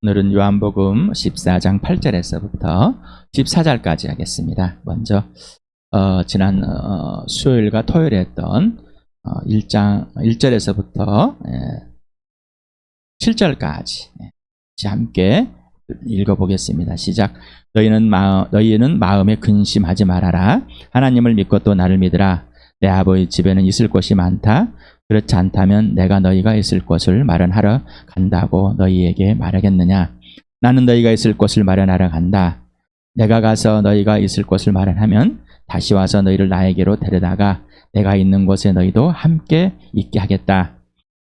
오늘은 요한복음 14장 8절에서부터 14절까지 하겠습니다. 먼저 지난 수요일과 토요일에 했던 1절에서부터 7절까지 함께 읽어보겠습니다. 시작. 너희는 마음에 근심하지 말아라. 하나님을 믿고 또 나를 믿으라. 내 아버지 집에는 있을 곳이 많다. 그렇지 않다면 내가 너희가 있을 곳을 마련하러 간다고 너희에게 말하겠느냐. 나는 너희가 있을 곳을 마련하러 간다. 내가 가서 너희가 있을 곳을 마련하면 다시 와서 너희를 나에게로 데려다가 내가 있는 곳에 너희도 함께 있게 하겠다.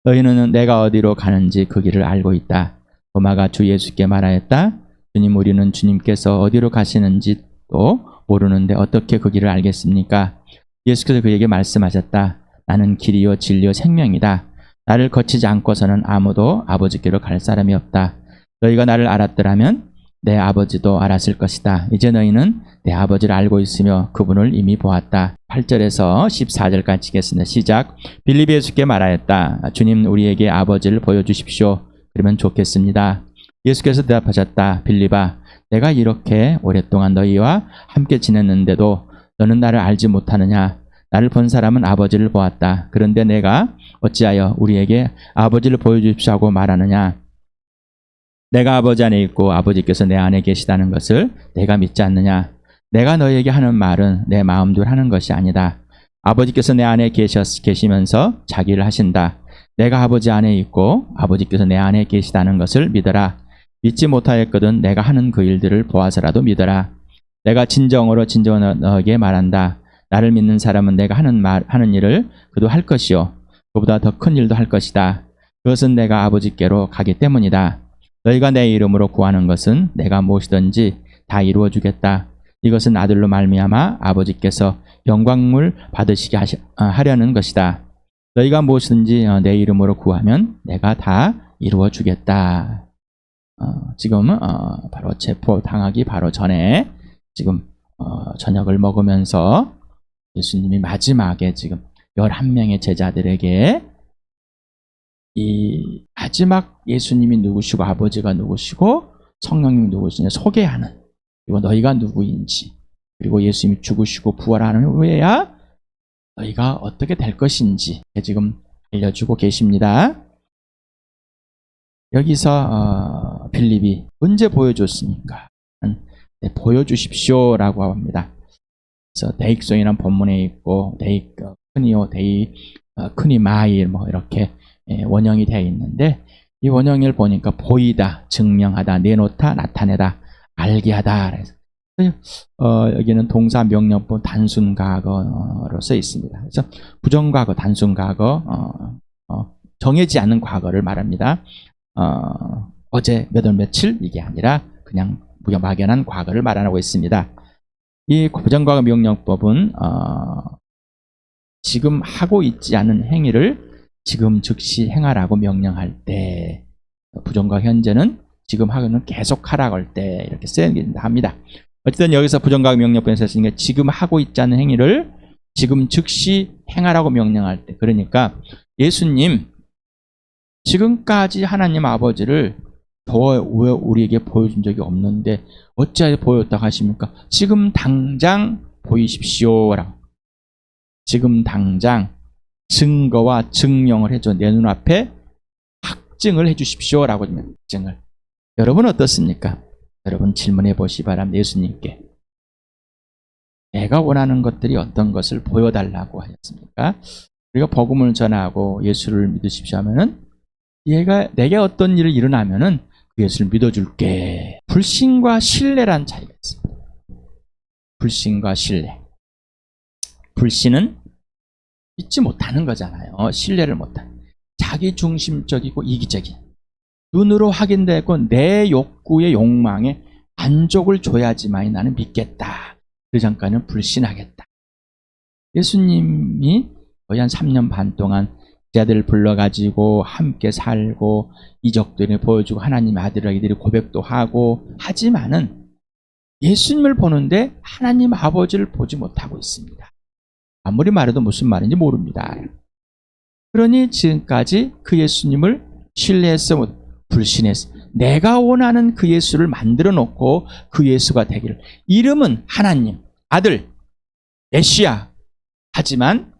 너희는 내가 어디로 가는지 그 길을 알고 있다. 도마가 주 예수께 말하였다. 주님, 우리는 주님께서 어디로 가시는지도 모르는데 어떻게 그 길을 알겠습니까? 예수께서 그에게 말씀하셨다. 나는 길이요 진리요 생명이다. 나를 거치지 않고서는 아무도 아버지께로 갈 사람이 없다. 너희가 나를 알았더라면 내 아버지도 알았을 것이다. 이제 너희는 내 아버지를 알고 있으며 그분을 이미 보았다. 8절에서 14절까지 읽겠습니다. 시작. 빌립이 예수께 말하였다. 주님, 우리에게 아버지를 보여주십시오. 그러면 좋겠습니다. 예수께서 대답하셨다. 빌립아, 내가 이렇게 오랫동안 너희와 함께 지냈는데도 너는 나를 알지 못하느냐? 나를 본 사람은 아버지를 보았다. 그런데 내가 어찌하여 우리에게 아버지를 보여주십시오 하고 말하느냐? 내가 아버지 안에 있고 아버지께서 내 안에 계시다는 것을 내가 믿지 않느냐? 내가 너희에게 하는 말은 내 마음대로 하는 것이 아니다. 아버지께서 내 안에 계시면서 자기를 하신다. 내가 아버지 안에 있고 아버지께서 내 안에 계시다는 것을 믿어라. 믿지 못하였거든 내가 하는 그 일들을 보아서라도 믿어라. 내가 진정으로 너에게 말한다. 나를 믿는 사람은 내가 하는 일을 그도 할 것이요 그보다 더 큰 일도 할 것이다. 그것은 내가 아버지께로 가기 때문이다. 너희가 내 이름으로 구하는 것은 내가 무엇이든지 다 이루어 주겠다. 이것은 아들로 말미암아 아버지께서 영광을 받으시게 하려는 것이다. 너희가 무엇이든지 내 이름으로 구하면 내가 다 이루어 주겠다. 지금 바로 체포 당하기 바로 전에 지금 저녁을 먹으면서 예수님이 마지막에 지금 11명의 제자들에게 이 마지막 예수님이 누구시고 아버지가 누구시고 성령님이 누구시냐 소개하는, 그리고 너희가 누구인지, 그리고 예수님이 죽으시고 부활하는 후에야 너희가 어떻게 될 것인지 지금 알려주고 계십니다. 여기서 빌립이 언제 보여줬습니까? 보여주십시오라고 합니다. 그래서 데익송이라는 본문에 있고 크니오, 크니 마이 이렇게 원형이 되어 있는데, 이 원형을 보니까 보이다, 증명하다, 내놓다, 나타내다, 알게 하다. 그래서 여기는 동사 명령법 단순 과거로 써 있습니다. 그래서 부정과거, 단순 과거, 정해지 않는 과거를 말합니다. 어제 몇 월 며칠 이게 아니라 그냥 막연한 과거를 말하고 있습니다. 이 부정과거 명령법은 지금 하고 있지 않은 행위를 지금 즉시 행하라고 명령할 때, 부정과 현재는 지금 하고는 계속 하라고 할 때 이렇게 쓰인다 합니다. 어쨌든 여기서 부정과거 명령법에서 쓰는 게 지금 하고 있지 않은 행위를 지금 즉시 행하라고 명령할 때, 그러니까 예수님 지금까지 하나님 아버지를 더 우리에게 보여준 적이 없는데 어찌하여 보였다고 하십니까? 지금 당장 보이십시오라고. 지금 당장 증거와 증명을 해줘. 내 눈앞에 확증을 해주십시오라고 하면 확증을. 여러분 어떻습니까? 여러분 질문해 보시 바랍니다. 예수님께 내가 원하는 것들이 어떤 것을 보여달라고 하셨습니까? 우리가 복음을 전하고 예수를 믿으십시오 하면은 내게 어떤 일을 일어나면은 그 예수를 믿어줄게. 불신과 신뢰란 차이가 있습니다. 불신과 신뢰. 불신은 믿지 못하는 거잖아요. 신뢰를 못하는. 자기 중심적이고 이기적인. 눈으로 확인되고 내 욕구의 욕망에 만족을 줘야지만 나는 믿겠다. 그 전까지는 불신하겠다. 예수님이 거의 한 3년 반 동안 제자들을 불러가지고 함께 살고 이적들을 보여주고 하나님 아들을 이들이 고백도 하고 하지만은 예수님을 보는데 하나님 아버지를 보지 못하고 있습니다. 아무리 말해도 무슨 말인지 모릅니다. 그러니 지금까지 그 예수님을 신뢰했어, 불신했어. 내가 원하는 그 예수를 만들어 놓고 그 예수가 되기를. 이름은 하나님, 아들, 메시아. 하지만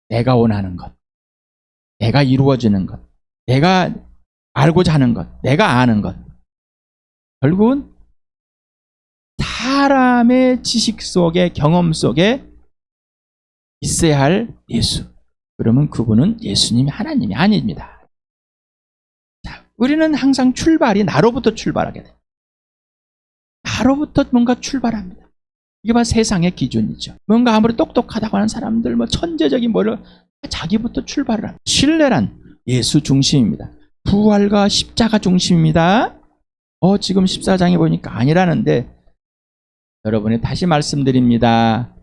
내가 원하는 것, 내가 이루어지는 것, 내가 알고자 하는 것, 내가 아는 것, 결국은 사람의 지식 속에, 경험 속에 있어야 할 예수. 그러면 그분은 예수님이 하나님이 아닙니다. 자, 우리는 항상 출발이 나로부터 출발하게 돼요. 나로부터 뭔가 출발합니다. 이게 바로 세상의 기준이죠. 뭔가 아무리 똑똑하다고 하는 사람들, 천재적인 뭐를 자기부터 출발을 합니다. 신뢰란 예수 중심입니다. 부활과 십자가 중심입니다. 지금 14장에 보니까 아니라는데, 여러분이 다시 말씀드립니다.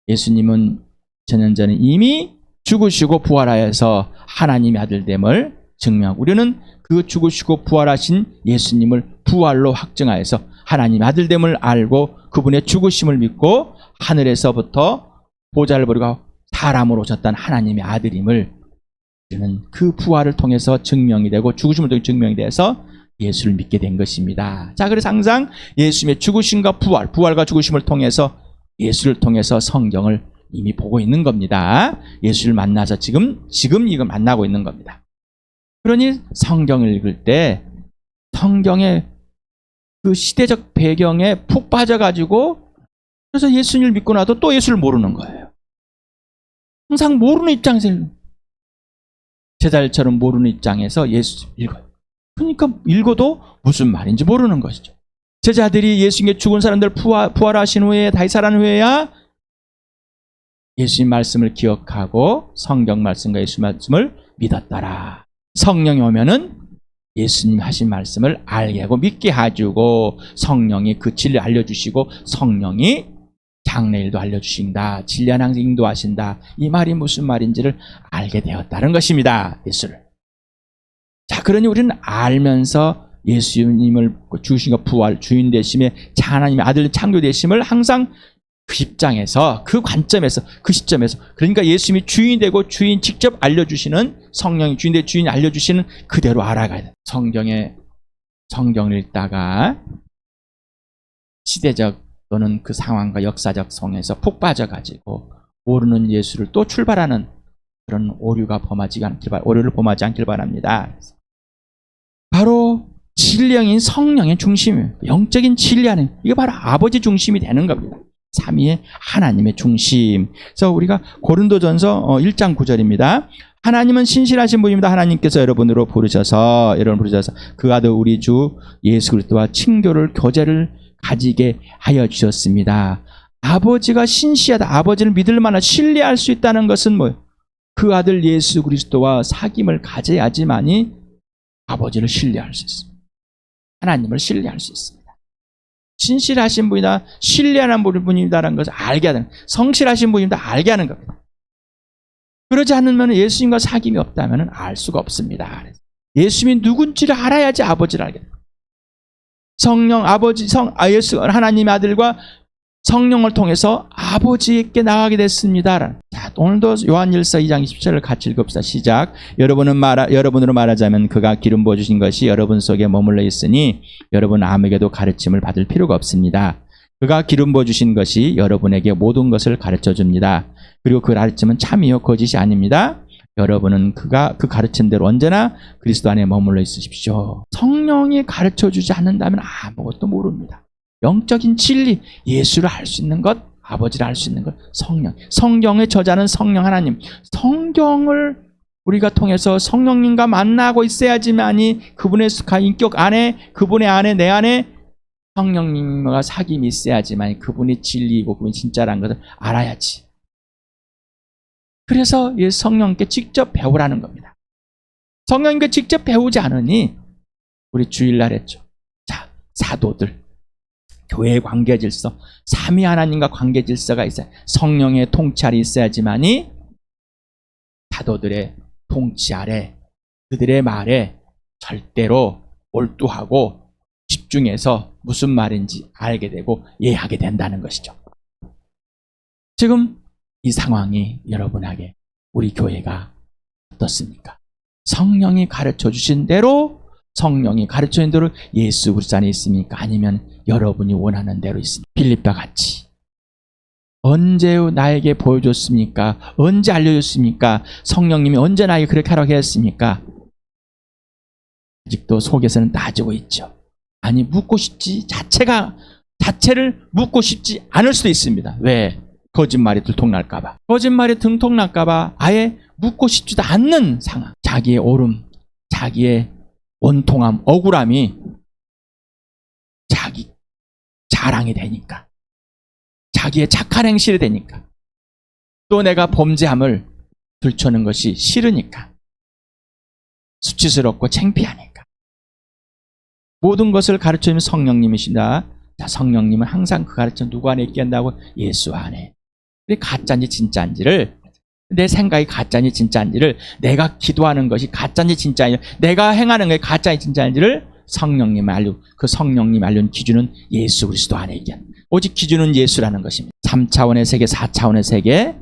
예수님은 전년전에 이미 죽으시고 부활하여서 하나님의 아들됨을 증명하고, 우리는 그 죽으시고 부활하신 예수님을 부활로 확증하여서 하나님의 아들됨을 알고 그분의 죽으심을 믿고 하늘에서부터 보좌를 버리고 사람으로 오셨다는 하나님의 아들임을 우리는 그 부활을 통해서 증명이 되고 죽으심을 통해 증명이 돼서 예수를 믿게 된 것입니다. 자, 그래서 항상 예수님의 죽으심과 부활과 죽으심을 통해서 예수를 통해서 성경을 이미 보고 있는 겁니다. 예수를 만나서 지금 이거 만나고 있는 겁니다. 그러니 성경을 읽을 때 성경의 그 시대적 배경에 푹 빠져가지고, 그래서 예수님을 믿고 나도 또 예수를 모르는 거예요. 항상 모르는 입장에서 제자들처럼 모르는 입장에서 예수 읽어요. 그러니까 읽어도 무슨 말인지 모르는 것이죠. 제자들이 예수님께 죽은 사람들 부활하신 후에 다시 살아난 후에야 예수님 말씀을 기억하고 성경 말씀과 예수 말씀을 믿었더라. 성령이 오면은 예수님 하신 말씀을 알게 하고 믿게 해주고, 성령이 그 진리 알려주시고, 성령이 장래일도 알려주신다. 진리한 항상 인도하신다. 이 말이 무슨 말인지를 알게 되었다는 것입니다. 예수를. 자, 그러니 우리는 알면서 예수님을 죽으신 것, 부활, 주인 되심에 하나님의 아들 창조 되심을 항상 그 입장에서, 그 관점에서, 그 시점에서, 그러니까 예수님이 주인 되고 주인 직접 알려주시는, 성령이 주인 되고 주인 알려주시는 그대로 알아가야 돼. 성경을 읽다가 시대적 또는 그 상황과 역사적 성에서 푹 빠져가지고 모르는 예수를 또 출발하는 그런 오류를 범하지 않길 바랍니다. 바로 진리형인 성령의 중심이에요. 영적인 진리 안에, 이게 바로 아버지 중심이 되는 겁니다. 삼위의 하나님의 중심. 그래서 우리가 고린도전서 1장 9절입니다. 하나님은 신실하신 분입니다. 하나님께서 여러분으로 부르셔서 그 아들 우리 주 예수 그리스도와 친교를, 교제를 가지게 하여 주셨습니다. 아버지가 신실하다, 아버지를 믿을 만한, 신뢰할 수 있다는 것은 뭐예요? 그 아들 예수 그리스도와 사귐을 가져야지만이 아버지를 신뢰할 수 있습니다. 하나님을 신뢰할 수 있습니다. 신실하신 분이다, 신뢰하는 분이다라는 것을 알게 하는, 성실하신 분이다 알게 하는 겁니다. 그러지 않으면 예수님과 사귐이 없다면 알 수가 없습니다. 예수님이 누군지를 알아야지 아버지를 알게 됩니다. 성령, 아버지, 예수, 하나님의 아들과 성령을 통해서 아버지께 나가게 됐습니다. 자, 오늘도 요한일서 2장 27절을 같이 읽읍시다. 시작. 여러분으로 말하자면 그가 기름 부어주신 것이 여러분 속에 머물러 있으니 여러분 아무에게도 가르침을 받을 필요가 없습니다. 그가 기름 부어주신 것이 여러분에게 모든 것을 가르쳐줍니다. 그리고 그 가르침은 참이요 거짓이 아닙니다. 여러분은 그 가르침대로 언제나 그리스도 안에 머물러 있으십시오. 성령이 가르쳐주지 않는다면 아무것도 모릅니다. 영적인 진리, 예수를 알 수 있는 것, 아버지를 알 수 있는 것, 성령. 성경의 저자는 성령 하나님. 성경을 우리가 통해서 성령님과 만나고 있어야지만이 그분의 인격 안에, 그분의 안에, 내 안에 성령님과 사귐이 있어야지만 그분이 진리이고 그분이 진짜라는 것을 알아야지. 그래서 성령님께 직접 배우라는 겁니다. 성령님께 직접 배우지 않으니 우리 주일날 했죠. 자, 사도들, 교회의 관계 질서, 삼위 하나님과 관계 질서가 있어요. 성령의 통찰이 있어야지만이 사도들의 통치 아래 그들의 말에 절대로 몰두하고 집중해서 무슨 말인지 알게 되고 이해하게 된다는 것이죠. 지금 이 상황이 여러분에게 우리 교회가 어떻습니까? 성령이 가르쳐 주신 대로 성령이 가르치는 대로 예수 그리스도 안에 있습니까? 아니면 여러분이 원하는 대로 있습니까? 빌립과 같이. 언제 나에게 보여줬습니까? 언제 알려줬습니까? 성령님이 언제 나에게 그렇게 하라고 했습니까? 아직도 속에서는 따지고 있죠. 아니, 묻고 싶지 자체를 묻고 싶지 않을 수도 있습니다. 왜? 거짓말이 들통날까봐. 거짓말이 들통날까봐 아예 묻고 싶지도 않는 상황. 자기의 옳음, 자기의 원통함, 억울함이 자기 자랑이 되니까. 자기의 착한 행실이 되니까. 또 내가 범죄함을 들춰는 것이 싫으니까. 수치스럽고 창피하니까. 모든 것을 가르쳐주는 성령님이시다. 자, 성령님은 항상 그 가르쳐 누구 안에 있게 한다고? 예수 안에. 근데 가짜인지 진짜인지를, 내 생각이 가짜인지 진짜인지를, 내가 기도하는 것이 가짜인지 진짜인지, 내가 행하는 것이 가짜인지 진짜인지를 성령님이 그 성령님이 알려준 기준은 예수 그리스도 안에 있게 한다. 오직 기준은 예수라는 것입니다. 3차원의 세계, 4차원의 세계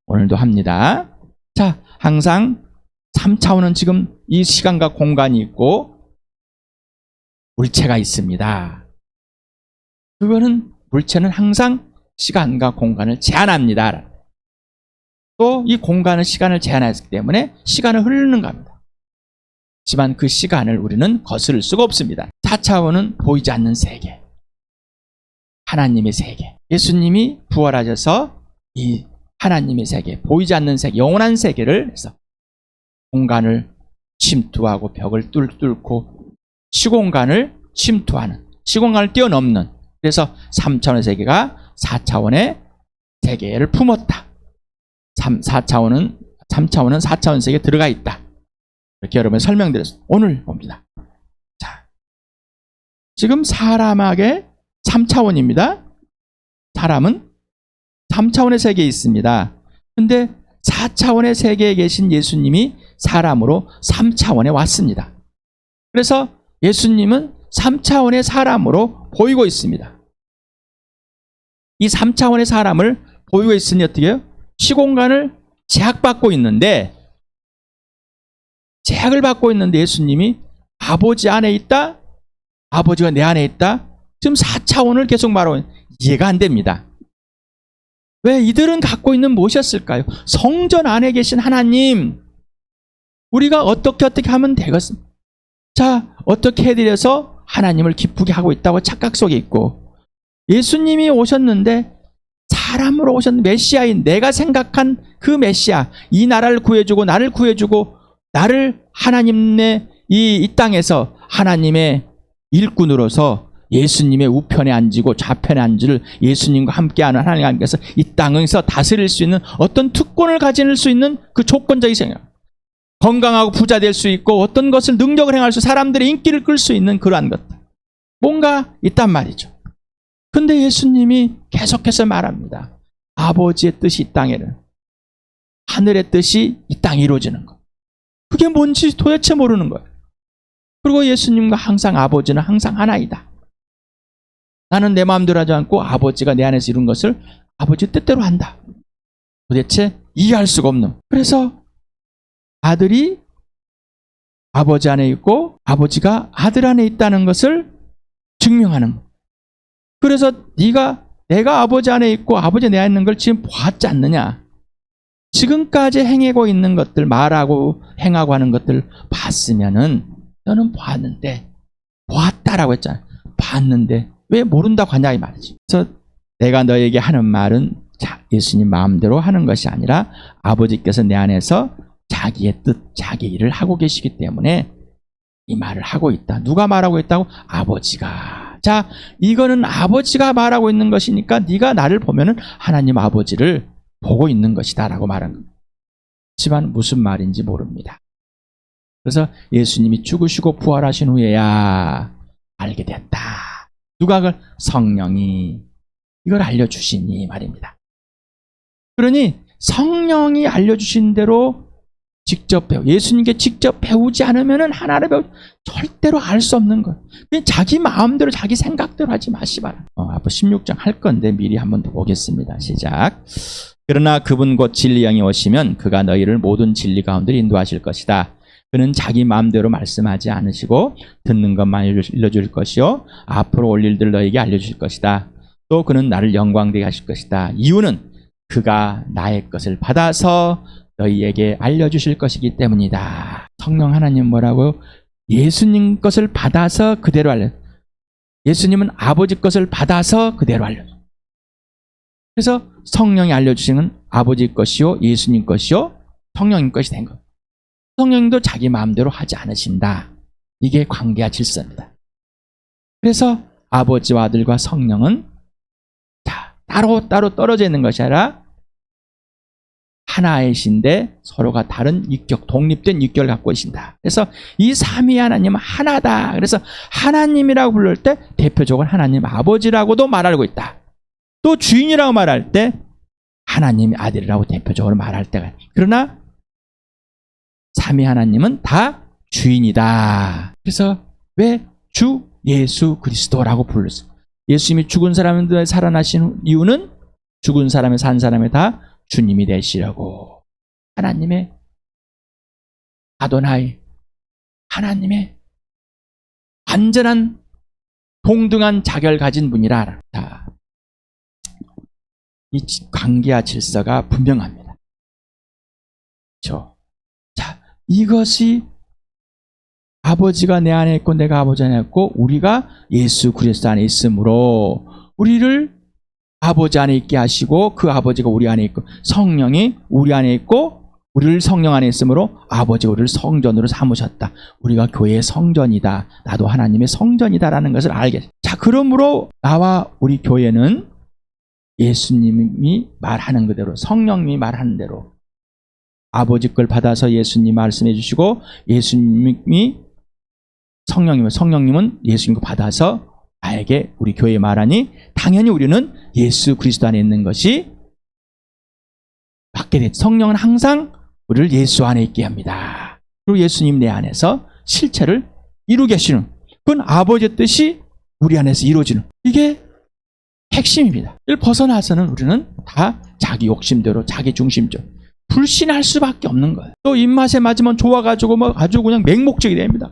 오늘도 합니다. 자, 항상 3차원은 지금 이 시간과 공간이 있고 물체가 있습니다. 그거는 물체는 항상 시간과 공간을 제한합니다. 또 이 공간은 시간을 제한했기 때문에 시간을 흐르는 겁니다. 하지만 그 시간을 우리는 거스를 수가 없습니다. 4차원은 보이지 않는 세계, 하나님의 세계. 예수님이 부활하셔서 이 하나님의 세계, 보이지 않는 세계, 영원한 세계를 해서 공간을 침투하고 벽을 뚫고 시공간을 침투하는, 시공간을 뛰어넘는, 그래서 3차원의 세계가 4차원의 세계를 품었다. 3차원은 4차원 세계에 들어가 있다. 이렇게 여러분 설명드렸습니다. 오늘 봅니다. 자, 지금 사람에게 3차원입니다. 사람은 3차원의 세계에 있습니다. 근데 4차원의 세계에 계신 예수님이 사람으로 3차원에 왔습니다. 그래서 예수님은 3차원의 사람으로 보이고 있습니다. 이 3차원의 사람을 보이고 있으니 어떻게 해요? 시공간을 제약받고 있는데, 제약을 받고 있는데 예수님이 아버지 안에 있다, 아버지가 내 안에 있다, 지금 4차원을 계속 말하고 있는, 이해가 안 됩니다. 왜? 이들은 갖고 있는 무엇이었을까요? 성전 안에 계신 하나님, 우리가 어떻게 하면 되겠습니까? 자, 어떻게 해드려서 하나님을 기쁘게 하고 있다고 착각 속에 있고, 예수님이 오셨는데 사람으로 오셨는 메시아인, 내가 생각한 그 메시아, 이 나라를 구해주고 나를 구해주고 나를 하나님의 이 땅에서 하나님의 일꾼으로서 예수님의 우편에 앉고 좌편에 앉을 예수님과 함께하는 하나님께서 이 땅에서 다스릴 수 있는 어떤 특권을 가질 수 있는 그 조건적인 생각, 건강하고 부자 될 수 있고 어떤 것을 능력을 행할 수, 사람들의 인기를 끌 수 있는 그러한 것들, 뭔가 있단 말이죠. 근데 예수님이 계속해서 말합니다. 아버지의 뜻이 이 땅에는, 하늘의 뜻이 이 땅에 이루어지는 것. 그게 뭔지 도대체 모르는 거예요. 그리고 예수님과 항상 아버지는 항상 하나이다. 나는 내 마음대로 하지 않고 아버지가 내 안에서 이룬 것을 아버지 뜻대로 한다. 도대체 이해할 수가 없는. 그래서 아들이 아버지 안에 있고 아버지가 아들 안에 있다는 것을 증명하는 것. 그래서 내가 아버지 안에 있고 아버지 내 안에 있는 걸 지금 보았지 않느냐. 지금까지 행하고 있는 것들, 말하고 행하고 하는 것들 봤으면은 너는 보았는데, 보았다라고 했잖아요. 봤는데 왜 모른다고 하냐 이 말이지. 그래서 내가 너에게 하는 말은 예수님 마음대로 하는 것이 아니라 아버지께서 내 안에서 자기의 뜻, 자기 일을 하고 계시기 때문에 이 말을 하고 있다. 누가 말하고 있다고? 아버지가. 자, 이거는 아버지가 말하고 있는 것이니까 네가 나를 보면은 하나님 아버지를 보고 있는 것이다 라고 말하는 겁니다. 하지만 무슨 말인지 모릅니다. 그래서 예수님이 죽으시고 부활하신 후에야 알게 됐다. 누가 그걸? 성령이 이걸 알려주시니 말입니다. 그러니 성령이 알려주신 대로 직접 예수님께 직접 배우지 않으면 하나를 절대로 알 수 없는 거예요. 그냥 자기 마음대로 자기 생각대로 하지 마시 바랍니다. 앞으로 16장 할 건데 미리 한번 더 보겠습니다. 시작. 그러나 그분 곧 진리 영이 오시면 그가 너희를 모든 진리 가운데 인도하실 것이다. 그는 자기 마음대로 말씀하지 않으시고 듣는 것만 일러줄 것이요 앞으로 올 일들을 너에게 알려주실 것이다. 또 그는 나를 영광되게 하실 것이다. 이유는 그가 나의 것을 받아서 너희에게 알려주실 것이기 때문이다. 성령 하나님 뭐라고? 예수님 것을 받아서 그대로 알려. 예수님은 아버지 것을 받아서 그대로 알려줘. 그래서 성령이 알려주시는 아버지 것이요 예수님 것이요 성령님 것이 된 것. 성령님도 자기 마음대로 하지 않으신다. 이게 관계와 질서입니다. 그래서 아버지와 아들과 성령은 따로 떨어져 있는 것이 아니라 하나이신데 서로가 다른 육격, 독립된 육격을 갖고 계신다. 그래서 이 삼위 하나님은 하나다. 그래서 하나님이라고 부를 때 대표적으로 하나님 아버지라고도 말하고 있다. 또 주인이라고 말할 때 하나님 아들이라고 대표적으로 말할 때가. 그러나 삼위 하나님은 다 주인이다. 그래서 왜 주 예수 그리스도라고 불렀어요? 예수님이 죽은 사람들 살아나신 이유는 죽은 사람에 산 사람에 다 주님이 되시려고. 하나님의 아도나이, 하나님의 완전한 동등한 자격을 가진 분이라. 자, 이 관계와 질서가 분명합니다. 그렇죠? 자, 이것이 아버지가 내 안에 있고 내가 아버지 안에 있고 우리가 예수 그리스도 안에 있으므로 우리를 아버지 안에 있게 하시고 그 아버지가 우리 안에 있고 성령이 우리 안에 있고 우리를 성령 안에 있으므로 아버지가 우리를 성전으로 삼으셨다. 우리가 교회의 성전이다. 나도 하나님의 성전이다라는 것을 알게 됐다. 자, 그러므로 나와 우리 교회는 예수님이 말하는 그대로 성령님이 말하는 대로 아버지 걸 받아서 예수님 말씀해 주시고 예수님이 성령님은 예수님 거 받아서 나에게 우리 교회에 말하니 당연히 우리는 예수 그리스도 안에 있는 것이 받게 됐죠. 성령은 항상 우리를 예수 안에 있게 합니다. 그리고 예수님 내 안에서 실체를 이루게 하시는 그건 아버지의 뜻이 우리 안에서 이루어지는 이게 핵심입니다. 이를 벗어나서는 우리는 다 자기 욕심대로 자기 중심적 불신할 수밖에 없는 거예요. 또 입맛에 맞으면 좋아가지고 뭐 아주 그냥 맹목적이 됩니다.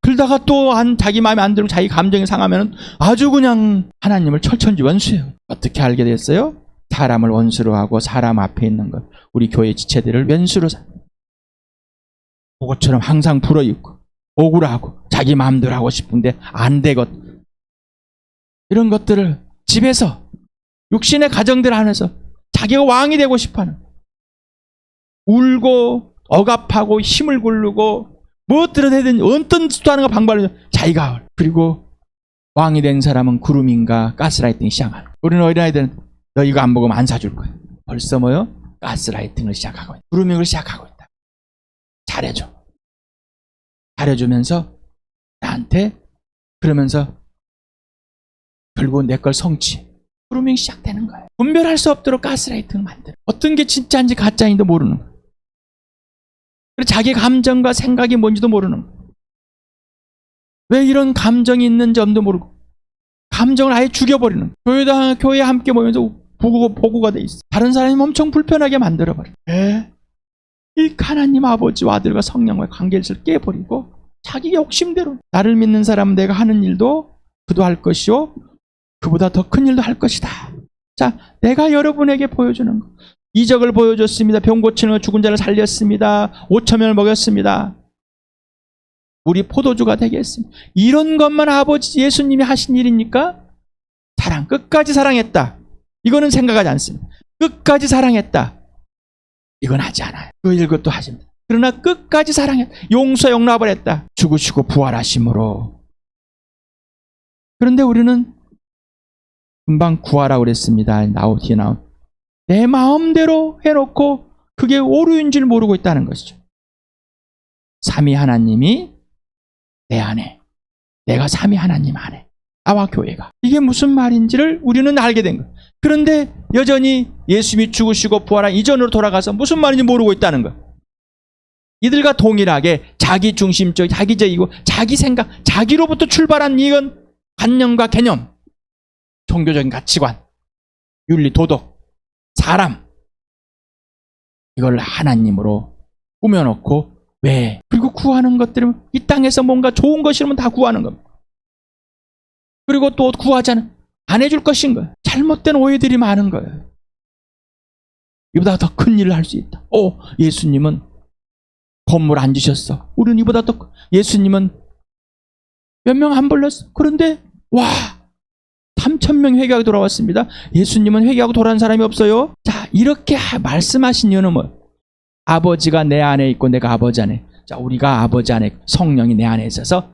그러다가 또 자기 마음에 안 들면 자기 감정이 상하면 아주 그냥 하나님을 철천지 원수해요. 어떻게 알게 됐어요? 사람을 원수로 하고 사람 앞에 있는 것 우리 교회 지체들을 왼수로 그것처럼 항상 불어있고 억울하고 자기 마음대로 하고 싶은데 안 되거든. 이런 것들을 집에서 육신의 가정들 안에서 자기가 왕이 되고 싶어하는 울고 억압하고 힘을 굴르고 무엇들을 해든 어떤 짓도 하는 거 방발로 자기가 그리고 왕이 된 사람은 구름인가 가스라이팅 시작하는 우리는 어린아이들은 너 이거 안 먹으면 안 사줄 거야. 벌써 뭐요? 가스라이팅을 시작하고 있다. 구루밍을 시작하고 있다. 잘해주면서 나한테 그러면서 결국 내 걸 성취 구루밍 시작되는 거예요. 분별할 수 없도록 가스라이팅을 만들어. 어떤 게 진짜인지 가짜인지도 모르는 거예요. 그리고 자기 감정과 생각이 뭔지도 모르는 거예요. 왜 이런 감정이 있는지 없는지도 모르고 감정을 아예 죽여버리는 거예요. 교회에 함께 모이면서 보고가 돼 있어. 다른 사람이 엄청 불편하게 만들어버려. 왜? 이 하나님 아버지와 아들과 성령과의 관계를 깨버리고 자기 욕심대로 나를 믿는 사람은 내가 하는 일도 그도 할 것이요 그보다 더 큰 일도 할 것이다. 자, 내가 여러분에게 보여주는 거. 이적을 보여줬습니다. 병 고치는 거, 죽은 자를 살렸습니다. 5,000명을 먹였습니다. 우리 포도주가 되겠습니다. 이런 것만 아버지 예수님이 하신 일입니까? 사랑, 끝까지 사랑했다. 이거는 생각하지 않습니다. 끝까지 사랑했다. 이건 하지 않아요. 그 일것도 하십니다. 그러나 끝까지 사랑했다. 용서용납을 했다. 죽으시고 부활하심으로. 그런데 우리는 금방 구하라고 그랬습니다. 뒤에 나온. 내 마음대로 해놓고 그게 오류인 줄 모르고 있다는 것이죠. 삼위 하나님이 내 안에, 내가 삼위 하나님 안에, 나와 교회가. 이게 무슨 말인지를 우리는 알게 된 거예요. 그런데 여전히 예수님이 죽으시고 부활한 이전으로 돌아가서 무슨 말인지 모르고 있다는 거예요. 이들과 동일하게 자기 중심적, 자기적이고 자기 생각, 자기로부터 출발한 이건 관념과 개념, 종교적인 가치관, 윤리, 도덕, 사람 이걸 하나님으로 꾸며놓고 왜? 그리고 구하는 것들은 이 땅에서 뭔가 좋은 것이라면 다 구하는 겁니다. 그리고 또 구하자는 안 해줄 것인 거예요. 잘못된 오해들이 많은 거예요. 이보다 더 큰 일을 할 수 있다. 예수님은 건물 안 주셨어. 우리는 이보다 더 예수님은 몇 명 안 불렀어. 그런데 3,000명 회개하고 돌아왔습니다. 예수님은 회개하고 돌아온 사람이 없어요. 자, 이렇게 말씀하신 이유는 뭐예요? 아버지가 내 안에 있고 내가 아버지 안에. 자, 우리가 아버지 안에 성령이 내 안에 있어서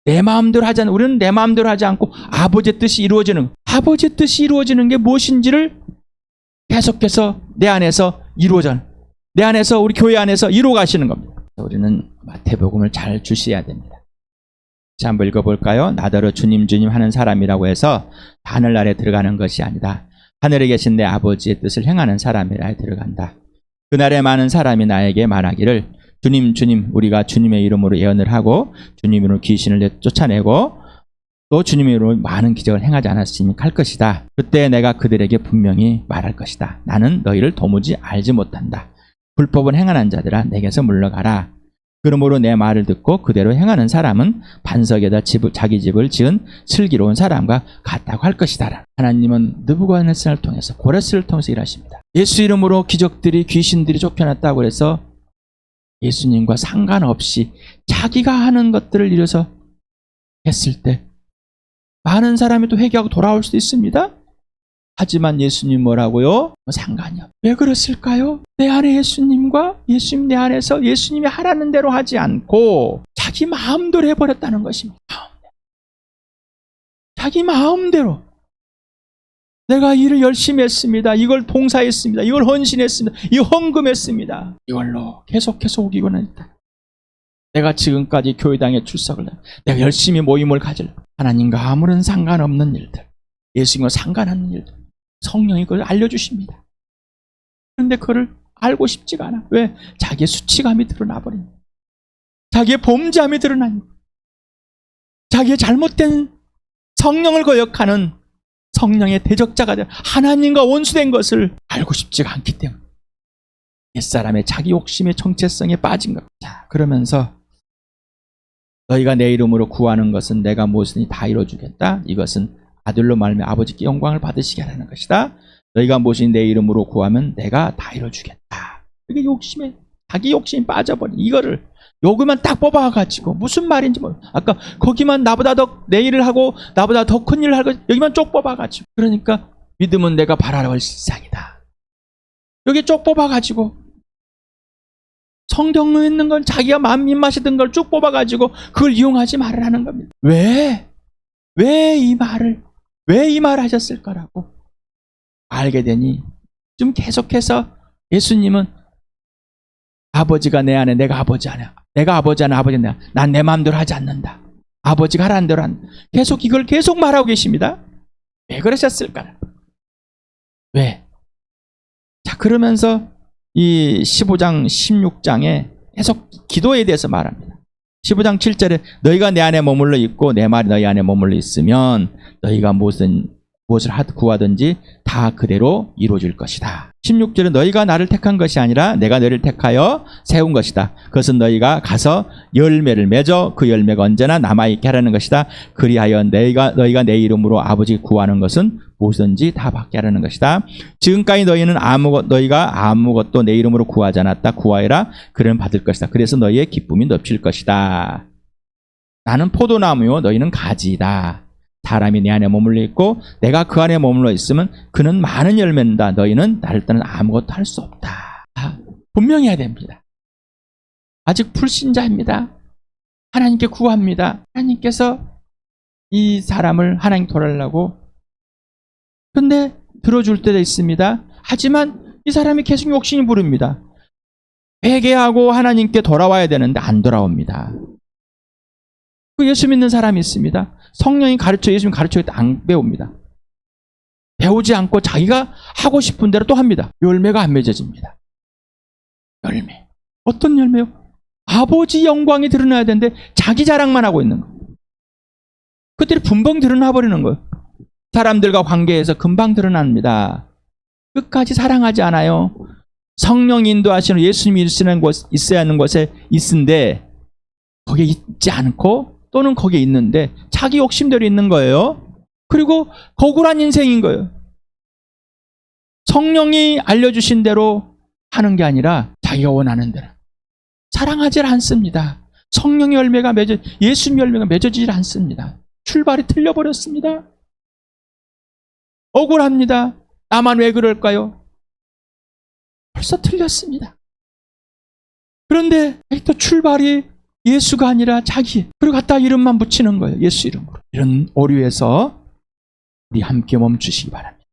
내 마음대로 하지 않고 우리는 내 마음대로 하지 않고 아버지의 뜻이 이루어지는 아버지의 뜻이 이루어지는 게 무엇인지를 계속해서 내 안에서 이루어져 내 안에서 우리 교회 안에서 이루어 가시는 겁니다. 우리는 마태복음을 잘 주시해야 됩니다. 자, 한번 읽어볼까요? 나더러 주님 주님 하는 사람이라고 해서 하늘나라에 들어가는 것이 아니다. 하늘에 계신 내 아버지의 뜻을 행하는 사람이라에 들어간다. 그날에 많은 사람이 나에게 말하기를 주님 주님 우리가 주님의 이름으로 예언을 하고 주님 이름으로 귀신을 쫓아내고 또 주님의 이름으로 많은 기적을 행하지 않았습니까? 할 것이다. 그때 내가 그들에게 분명히 말할 것이다. 나는 너희를 도무지 알지 못한다. 불법을 행하는 자들아 내게서 물러가라. 그러므로 내 말을 듣고 그대로 행하는 사람은 반석에다 자기 집을 지은 슬기로운 사람과 같다고 할 것이다. 하나님은 느부갓네살을 통해서 고레스를 통해서 일하십니다. 예수 이름으로 기적들이 귀신들이 쫓겨났다고 해서 예수님과 상관없이 자기가 하는 것들을 이뤄서 했을 때 많은 사람이 또 회개하고 돌아올 수도 있습니다. 하지만 예수님 뭐라고요? 상관이 없어요. 왜 그랬을까요? 내 안에 예수님과 예수님 내 안에서 예수님이 하라는 대로 하지 않고 자기 마음대로 해버렸다는 것입니다. 자기 마음대로 내가 일을 열심히 했습니다. 이걸 봉사했습니다. 이걸 헌신했습니다. 이걸 헌금했습니다. 이걸로 계속해서 오기고는 있다. 내가 지금까지 교회당에 출석을 해. 내가 열심히 모임을 가질 하나님과 아무런 상관없는 일들, 예수님과 상관없는 일들 성령이 그걸 알려주십니다. 그런데 그걸 알고 싶지가 않아. 왜? 자기의 수치감이 드러나버립니다. 자기의 범죄함이 드러나니 자기의 잘못된 성령을 거역하는 성령의 대적자가 되어 하나님과 원수된 것을 알고 싶지가 않기 때문에 옛사람의 자기 욕심의 정체성에 빠진 것. 자, 그러면서 너희가 내 이름으로 구하는 것은 내가 무엇이든지 다 이루어주겠다. 이것은 아들로 말하며 아버지께 영광을 받으시게 하라는 것이다. 너희가 무엇이든지 내 이름으로 구하면 내가 다 이루어주겠다. 이게 욕심에 자기 욕심이 빠져버린 이거를 요것만 딱 뽑아가지고 무슨 말인지 모르. 아까 거기만 나보다 더 내 일을 하고 나보다 더 큰 일을 하고 여기만 쪽 뽑아가지고 그러니까 믿음은 내가 바라볼 세상이다. 여기 쪽 뽑아가지고 성경에 있는 건 자기가 마음 입맛이든 걸 쭉 뽑아가지고 그걸 이용하지 말라는 겁니다. 왜 이 말을 하셨을까라고 알게 되니 좀 계속해서 예수님은 아버지가 내 안에 내가 아버지 안에 내가 아버지 안에 아버지 안에 난 내 마음대로 하지 않는다. 아버지가 하라는 대로 한다. 계속 이걸 계속 말하고 계십니다. 왜 그러셨을까? 왜? 자, 그러면서 이 15장 16장에 계속 기도에 대해서 말합니다. 15장 7절에 너희가 내 안에 머물러 있고 내 말이 너희 안에 머물러 있으면 너희가 무엇을 구하든지 다 그대로 이루어질 것이다. 16절은 너희가 나를 택한 것이 아니라 내가 너희를 택하여 세운 것이다. 그것은 너희가 가서 열매를 맺어 그 열매가 언제나 남아있게 하라는 것이다. 그리하여 너희가 내 이름으로 아버지 구하는 것은 무엇이든지 다 받게 하라는 것이다. 지금까지 너희가 아무것도 내 이름으로 구하지 않았다. 구하여라. 그러면 받을 것이다. 그래서 너희의 기쁨이 넘칠 것이다. 나는 포도나무요 너희는 가지이다. 사람이 내 안에 머물러 있고 내가 그 안에 머물러 있으면 그는 많은 열매를 낸다. 너희는 나를 떠나 아무것도 할 수 없다. 분명히 해야 됩니다. 아직 불신자입니다. 하나님께 구합니다. 하나님께서 이 사람을 하나님 돌아가려고 근데 들어줄 때도 있습니다. 하지만 이 사람이 계속 욕심이 부릅니다. 회개하고 하나님께 돌아와야 되는데 안 돌아옵니다. 그 예수 믿는 사람이 있습니다. 성령이 예수님 가르쳐도 안 배웁니다. 배우지 않고 자기가 하고 싶은 대로 또 합니다. 열매가 안 맺어집니다. 열매. 어떤 열매요? 아버지 영광이 드러나야 되는데 자기 자랑만 하고 있는 거예요. 그들이 분명 드러나 버리는 거예요. 사람들과 관계에서 금방 드러납니다. 끝까지 사랑하지 않아요. 성령이 인도하시는 예수님이 있어야 하는 곳에 있는데 거기에 있지 않고 또는 거기에 있는데 자기 욕심대로 있는 거예요. 그리고 억울한 인생인 거예요. 성령이 알려주신 대로 하는 게 아니라 자기가 원하는 대로. 사랑하지 않습니다. 성령의 열매가 예수님의 열매가 맺어지질 않습니다. 출발이 틀려버렸습니다. 억울합니다. 나만 왜 그럴까요? 벌써 틀렸습니다. 그런데 또 출발이 예수가 아니라 자기, 그리고 갖다 이름만 붙이는 거예요. 예수 이름으로. 이런 오류에서 우리 함께 멈추시기 바랍니다.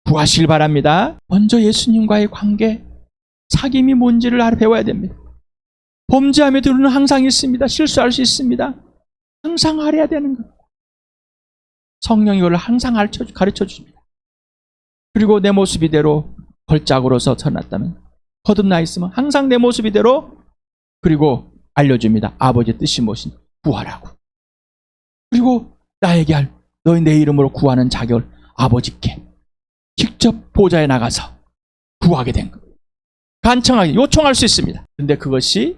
구하시길 바랍니다. 먼저 예수님과의 관계, 사귐이 뭔지를 배워야 됩니다. 범죄함에도 우리는 항상 있습니다. 실수할 수 있습니다. 항상 알아야 되는 거예요. 성령이 그걸 항상 가르쳐 주십니다. 그리고 내 모습 이대로 걸작으로서 서놨다면, 거듭나 있으면 항상 내 모습 이대로, 그리고 알려줍니다. 아버지의 뜻이 무엇인지 구하라고. 그리고 나에게 너희 내 이름으로 구하는 자격을 아버지께 직접 보좌에 나가서 구하게 된 거예요. 간청하게 요청할 수 있습니다. 그런데 그것이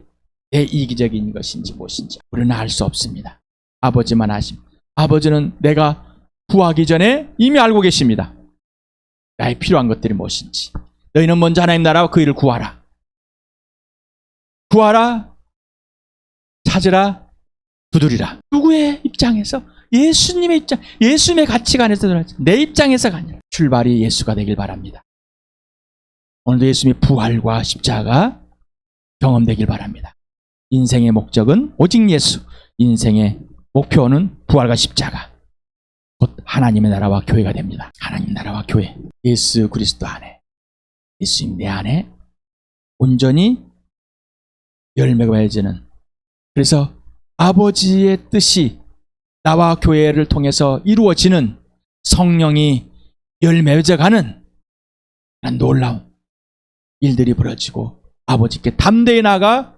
내 이기적인 것인지 무엇인지 우리는 알 수 없습니다. 아버지만 아십니다. 아버지는 내가 구하기 전에 이미 알고 계십니다. 나의 필요한 것들이 무엇인지. 너희는 먼저 하나님 나라와 그 일을 구하라. 구하라, 찾으라, 두드리라. 누구의 입장에서? 예수님의 입장, 예수님의 가치관에서 내 입장에서가 아니라 출발이 예수가 되길 바랍니다. 오늘도 예수님의 부활과 십자가 경험되길 바랍니다. 인생의 목적은 오직 예수, 인생의 목표는 부활과 십자가, 곧 하나님의 나라와 교회가 됩니다. 하나님 나라와 교회, 예수 그리스도 안에, 예수님 내 안에 온전히 열매가 맺어지는, 그래서 아버지의 뜻이 나와 교회를 통해서 이루어지는 성령이 열매 맺어가는 놀라운 일들이 벌어지고 아버지께 담대히 나아가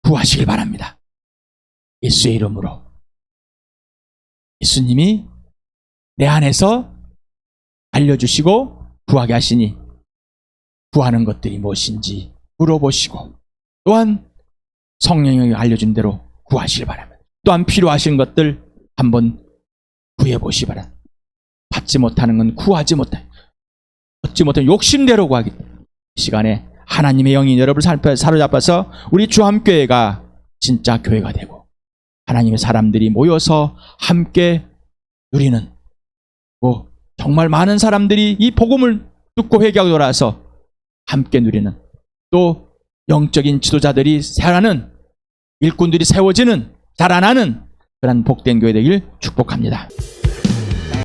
구하시길 바랍니다. 예수의 이름으로. 예수님이 내 안에서 알려주시고 구하게 하시니 구하는 것들이 무엇인지 물어보시고, 또한 성령이 알려준 대로 구하시길 바랍니다. 또한 필요하신 것들 한번 구해보시기 바랍니다. 받지 못하는 건 구하지 못해. 얻지 못하는 욕심대로 구하기. 이 시간에 하나님의 영이 여러분을 사로잡아서 우리 주함교회가 진짜 교회가 되고 하나님의 사람들이 모여서 함께 누리는, 정말 많은 사람들이 이 복음을 듣고 회개하고 돌아와서 함께 누리는, 또 영적인 지도자들이 자라는, 일꾼들이 세워지는, 자라나는 그런 복된 교회 되길 축복합니다.